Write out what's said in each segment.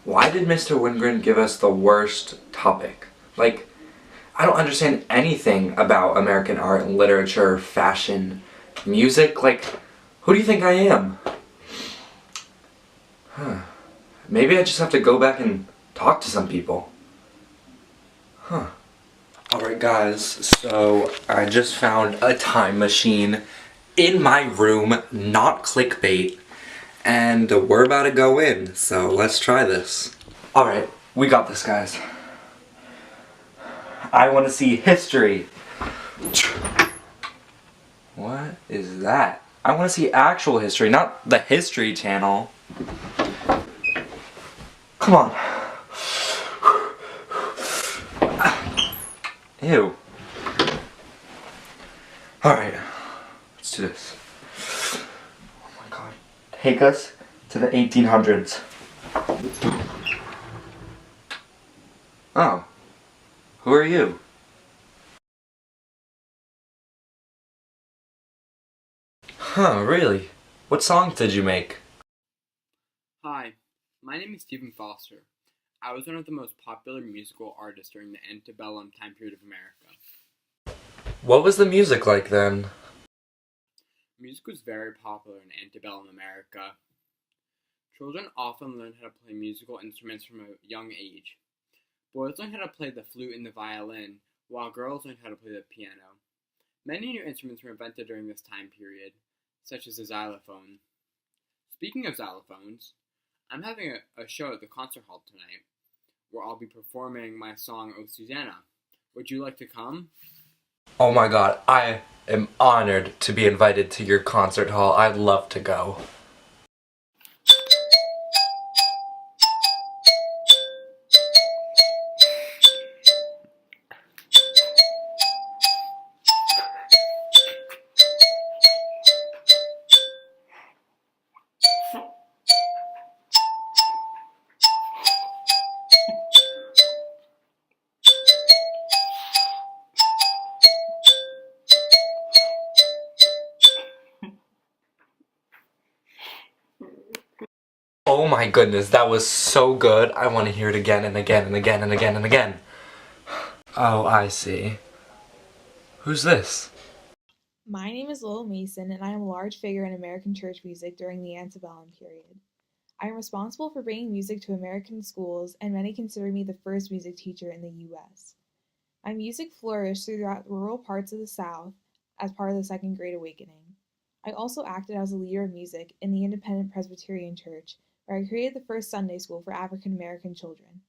Why did Mr. Wingren give us the worst topic? Like, I don't understand anything about American art and literature, fashion, music. Like, who do you think I am? Maybe I just have to go back and talk to some people. Alright guys, so I just found a time machine in my room, not clickbait, and we're about to go in, so let's try this. Alright, we got this, guys. I want to see history. What is that? I want to see actual history, not the History Channel. Come on. Ew. Alright, let's do this. Oh my god. Take us to the 1800s. Oh. Who are you? Really? What songs did you make? Hi, my name is Stephen Foster. I was one of the most popular musical artists during the antebellum time period of America. What was the music like then? Music was very popular in antebellum America. Children often learned how to play musical instruments from a young age. Boys learned how to play the flute and the violin, while girls learned how to play the piano. Many new instruments were invented during this time period, such as the xylophone. Speaking of xylophones, I'm having a show at the concert hall tonight, where I'll be performing my song, "Oh Susanna." Would you like to come? Oh my god, I am honored to be invited to your concert hall. I'd love to go. Oh my goodness, that was so good. I want to hear it again and again and again and again and again. Oh, I see. Who's this? My name is Lowell Mason, and I am a large figure in American church music during the antebellum period. I am responsible for bringing music to American schools, and many consider me the first music teacher in the U.S. My music flourished throughout rural parts of the South as part of the Second Great Awakening. I also acted as a leader of music in the Independent Presbyterian Church, where I created the first Sunday school for African American children.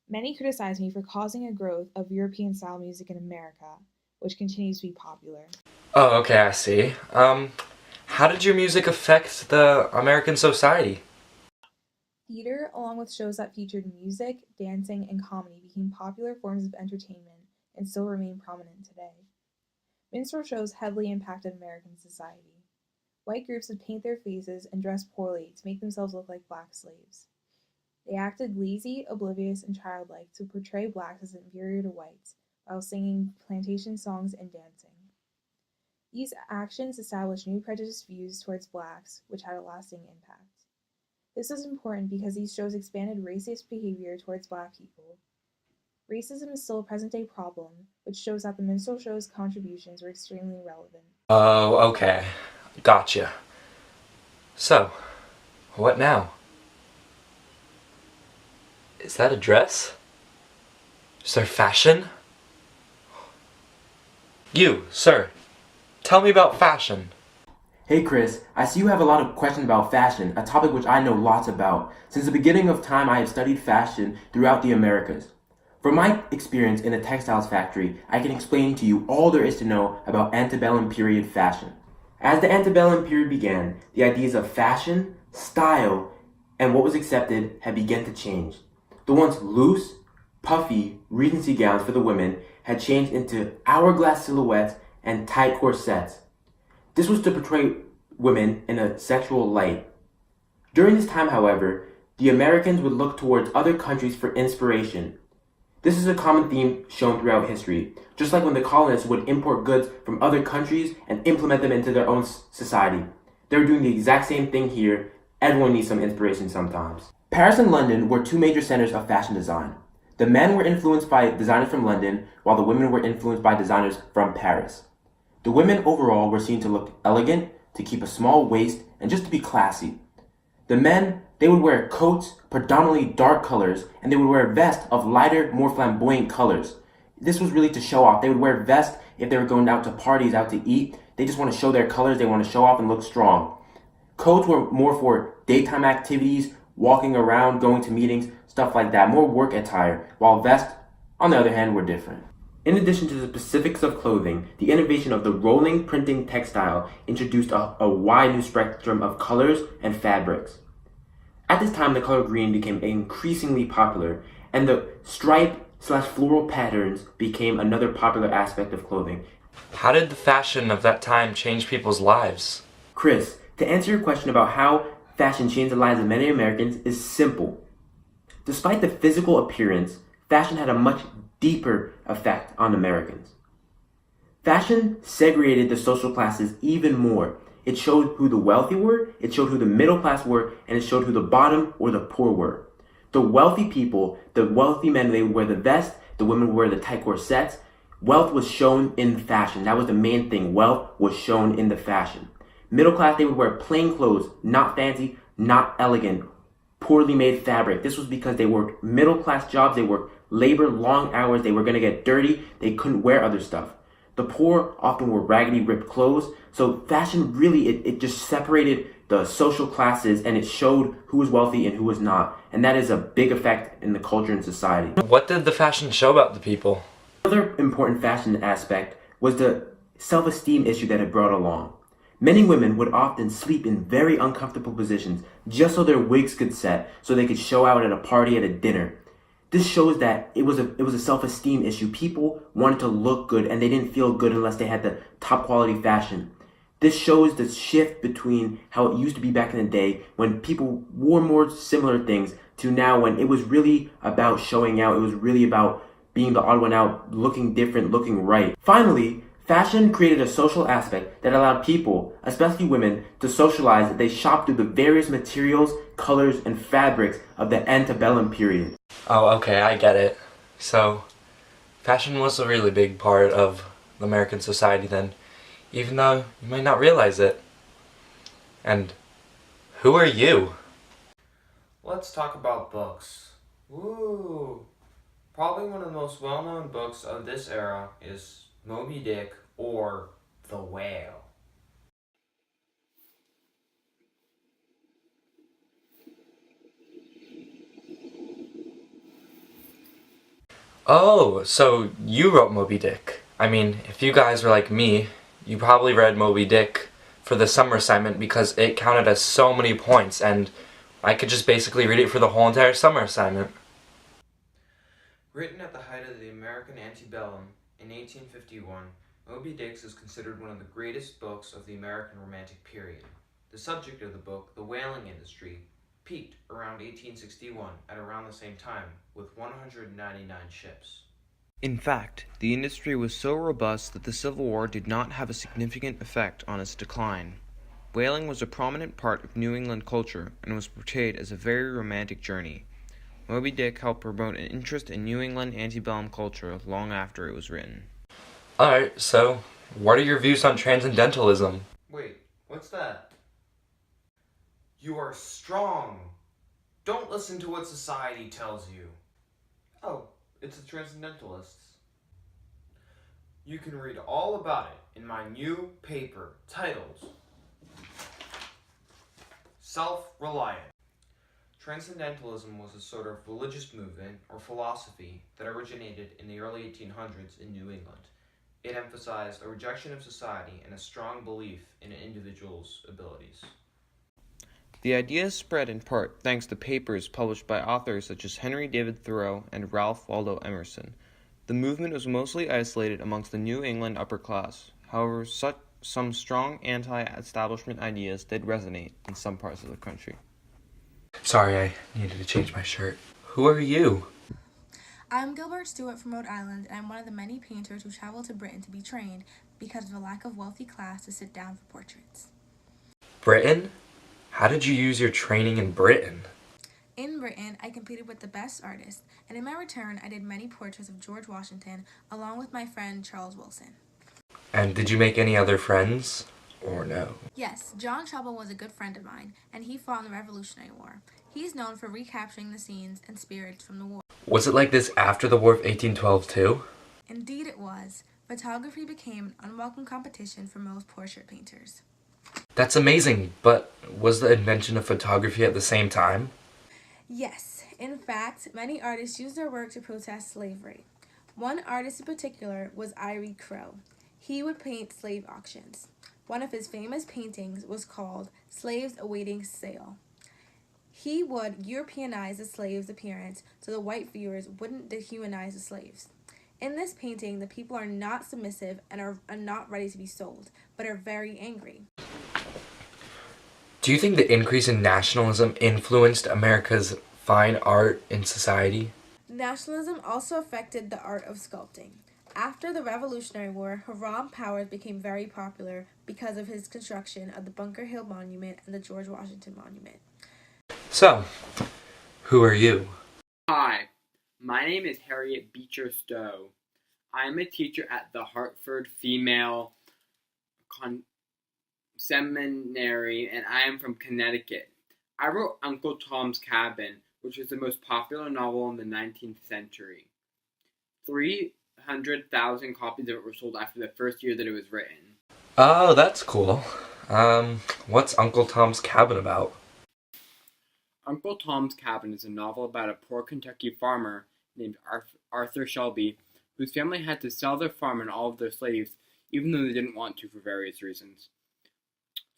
Many criticize me for causing a growth of European-style music in America, which continues to be popular. Oh, okay, I see. How did your music affect the American society? Theater, along with shows that featured music, dancing, and comedy, became popular forms of entertainment and still remain prominent today. Minstrel shows heavily impacted American society. White groups would paint their faces and dress poorly to make themselves look like black slaves. They acted lazy, oblivious, and childlike to portray blacks as inferior to whites, while singing plantation songs and dancing. These actions established new prejudiced views towards blacks, which had a lasting impact. This is important because these shows expanded racist behavior towards black people. Racism is still a present-day problem, which shows that the minstrel show's contributions were extremely relevant. Oh, okay. Gotcha. So, what now? Is that a dress? Is there fashion? You, sir, tell me about fashion. Hey Chris, I see you have a lot of questions about fashion, a topic which I know lots about. Since the beginning of time I have studied fashion throughout the Americas. From my experience in a textiles factory, I can explain to you all there is to know about antebellum period fashion. As the antebellum period began, the ideas of fashion, style, and what was accepted had begun to change. The once loose, puffy Regency gowns for the women had changed into hourglass silhouettes and tight corsets. This was to portray women in a sexual light. During this time, however, the Americans would look towards other countries for inspiration. This is a common theme shown throughout history, just like when the colonists would import goods from other countries and implement them into their own society. They were doing the exact same thing here Everyone needs some inspiration sometimes. Paris and London were two major centers of fashion design. The men were influenced by designers from London, while the women were influenced by designers from Paris. The women overall were seen to look elegant, to keep a small waist, and just to be classy. The men, they would wear coats, predominantly dark colors, and they would wear vests of lighter, more flamboyant colors. This was really to show off. They would wear vests if they were going out to parties, out to eat. They just want to show their colors, they want to show off and look strong. Coats were more for daytime activities, walking around, going to meetings, stuff like that, more work attire, while vests, on the other hand, were different. In addition to the specifics of clothing, the innovation of the rolling printing textile introduced a wide new spectrum of colors and fabrics. At this time, the color green became increasingly popular, and the stripe/floral patterns became another popular aspect of clothing. How did the fashion of that time change people's lives? Chris, to answer your question about how fashion changed the lives of many Americans is simple. Despite the physical appearance, fashion had a much deeper effect on Americans. Fashion segregated the social classes even more. It showed who the wealthy were, it showed who the middle class were, and it showed who the bottom or the poor were. The wealthy people, the wealthy men, they would wear the vest, the women would wear the tight corsets. Wealth was shown in the fashion. That was the main thing. Wealth was shown in the fashion. Middle class, they would wear plain clothes, not fancy, not elegant, poorly made fabric. This was because they worked middle class jobs, they worked labor, long hours, they were going to get dirty, they couldn't wear other stuff. The poor often wore raggedy, ripped clothes. So fashion really, it just separated the social classes and it showed who was wealthy and who was not. And that is a big effect in the culture and society. What did the fashion show about the people? Another important fashion aspect was the self-esteem issue that it brought along. Many women would often sleep in very uncomfortable positions just so their wigs could set, so they could show out at a party, at a dinner. This shows that it was a self-esteem issue. People wanted to look good and they didn't feel good unless they had the top quality fashion. This shows the shift between how it used to be back in the day when people wore more similar things to now when it was really about showing out. It was really about being the odd one out, looking different, looking right. Finally, fashion created a social aspect that allowed people, especially women, to socialize as they shopped through the various materials, colors, and fabrics of the antebellum period. Oh, okay, I get it. So, fashion was a really big part of American society then, even though you might not realize it. And who are you? Let's talk about books. Woo! Probably one of the most well-known books of this era is Moby Dick or The Whale. Oh, so you wrote Moby Dick. I mean, if you guys were like me, you probably read Moby Dick for the summer assignment because it counted as so many points and I could just basically read it for the whole entire summer assignment. Written at the height of the American antebellum in 1851, Moby Dick is considered one of the greatest books of the American Romantic period. The subject of the book, the whaling industry, peaked around 1861 at around the same time with 199 ships. In fact, the industry was so robust that the Civil War did not have a significant effect on its decline. Whaling was a prominent part of New England culture and was portrayed as a very romantic journey. Moby Dick helped promote an interest in New England antebellum culture long after it was written. Alright, so what are your views on transcendentalism? Wait, what's that? You are strong. Don't listen to what society tells you. Oh, it's the Transcendentalists. You can read all about it in my new paper titled Self-Reliant. Transcendentalism was a sort of religious movement or philosophy that originated in the early 1800s in New England. It emphasized a rejection of society and a strong belief in an individual's abilities. The idea spread in part thanks to papers published by authors such as Henry David Thoreau and Ralph Waldo Emerson. The movement was mostly isolated amongst the New England upper class. However, some strong anti-establishment ideas did resonate in some parts of the country. Sorry, I needed to change my shirt. Who are you? I'm Gilbert Stewart from Rhode Island, and I'm one of the many painters who traveled to Britain to be trained because of the lack of wealthy class to sit down for portraits. Britain? How did you use your training in Britain? In Britain, I competed with the best artists, and in my return, I did many portraits of George Washington along with my friend Charles Wilson. And did you make any other friends? Or no? Yes, John Trouble was a good friend of mine, and he fought in the Revolutionary War. He's known for recapturing the scenes and spirits from the war. Was it like this after the War of 1812 too? Indeed it was. Photography became an unwelcome competition for most portrait painters. That's amazing, but was the invention of photography at the same time? Yes, in fact, many artists used their work to protest slavery. One artist in particular was Iry Crow. He would paint slave auctions. One of his famous paintings was called Slaves Awaiting Sale. He would Europeanize the slaves' appearance so the white viewers wouldn't dehumanize the slaves. In this painting, the people are not submissive and are not ready to be sold, but are very angry. Do you think the increase in nationalism influenced America's fine art in society? Nationalism also affected the art of sculpting. After the Revolutionary War, Hiram Powers became very popular because of his construction of the Bunker Hill Monument and the George Washington Monument. So, who are you? Hi, my name is Harriet Beecher Stowe. I am a teacher at the Hartford Female Seminary, and I am from Connecticut. I wrote Uncle Tom's Cabin, which was the most popular novel in the 19th century. 300,000 copies of it were sold after the first year that it was written. Oh, that's cool. What's Uncle Tom's Cabin about? Uncle Tom's Cabin is a novel about a poor Kentucky farmer named Arthur Shelby, whose family had to sell their farm and all of their slaves, even though they didn't want to for various reasons.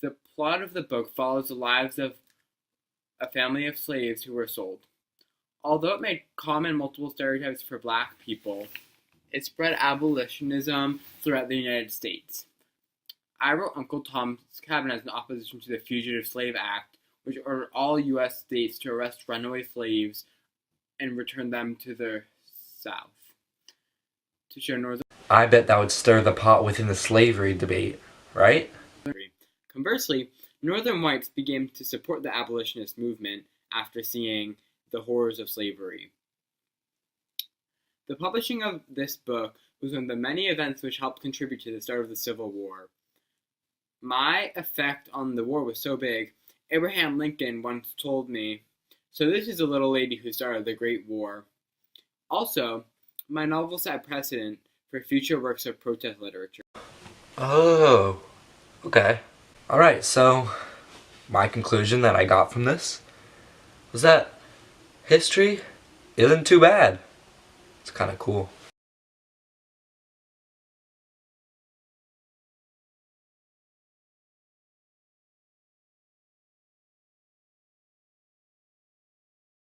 The plot of the book follows the lives of a family of slaves who were sold. Although it made common multiple stereotypes for black people, it spread abolitionism throughout the United States. I wrote Uncle Tom's Cabin as an opposition to the Fugitive Slave Act, which ordered all U.S. states to arrest runaway slaves and return them to the South. To show Northern. I bet that would stir the pot within the slavery debate, right? Conversely, Northern whites began to support the abolitionist movement after seeing the horrors of slavery. The publishing of this book was one of the many events which helped contribute to the start of the Civil War. My effect on the war was so big, Abraham Lincoln once told me, "So this is the little lady who started the Great War." Also, my novel set precedent for future works of protest literature. Oh, okay. Alright, so my conclusion that I got from this was that history isn't too bad. It's kind of cool.